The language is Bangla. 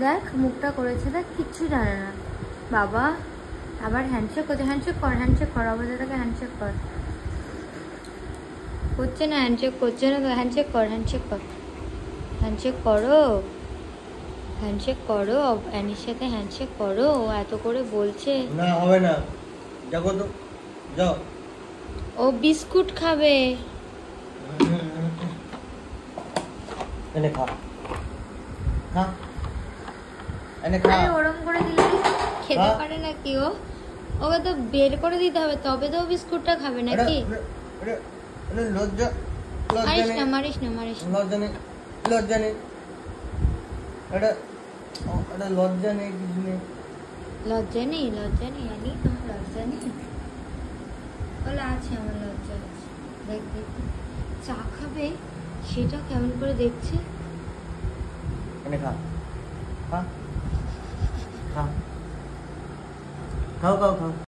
দেখ মুখটা করেছে, দেখ কিচ্ছু জানে না বাবা। আবার হ্যান্ডশেক করছে, হ্যান্ডশেক কর, হ্যান্ডশেক কর, অবজাটাকে হ্যান্ডশেক কর। করছে না, হ্যান্ডশেক করছে না তো, হ্যান্ডশেক কর, হ্যান্ডশেক কর, হ্যান্ডশেক করো, হ্যান্ডশেক করো, অ্যানির সাথে হ্যান্ডশেক করো। ও এত করে বলছে। না হবে না, যাও তো, যাও। ও বিস্কুট খাবে। এনে খা, খা, এনে খা। আরে ওরম করে দিলে খেতে পারে নাকি ও? ওকে তো বের করে দিতে হবে, তবে তো ও বিস্কুটটা খাবে নাকি? লজ্জা, মারিস না, মারিস না, মারিস না। লজ্জা নেই, লজ্জা নেই, এটা লজ্জা নেই, কিছু নেই। লজ্জা নেই, লজ্জা নেই আনি, তোমার লজ্জা নেই? বলে আছে, আমার লজ্জা আছে। দেখ দেখ, চা খাবে সেটা কেমন করে দেখছে। এনে খা, খা, খা, খাও খাও খাও।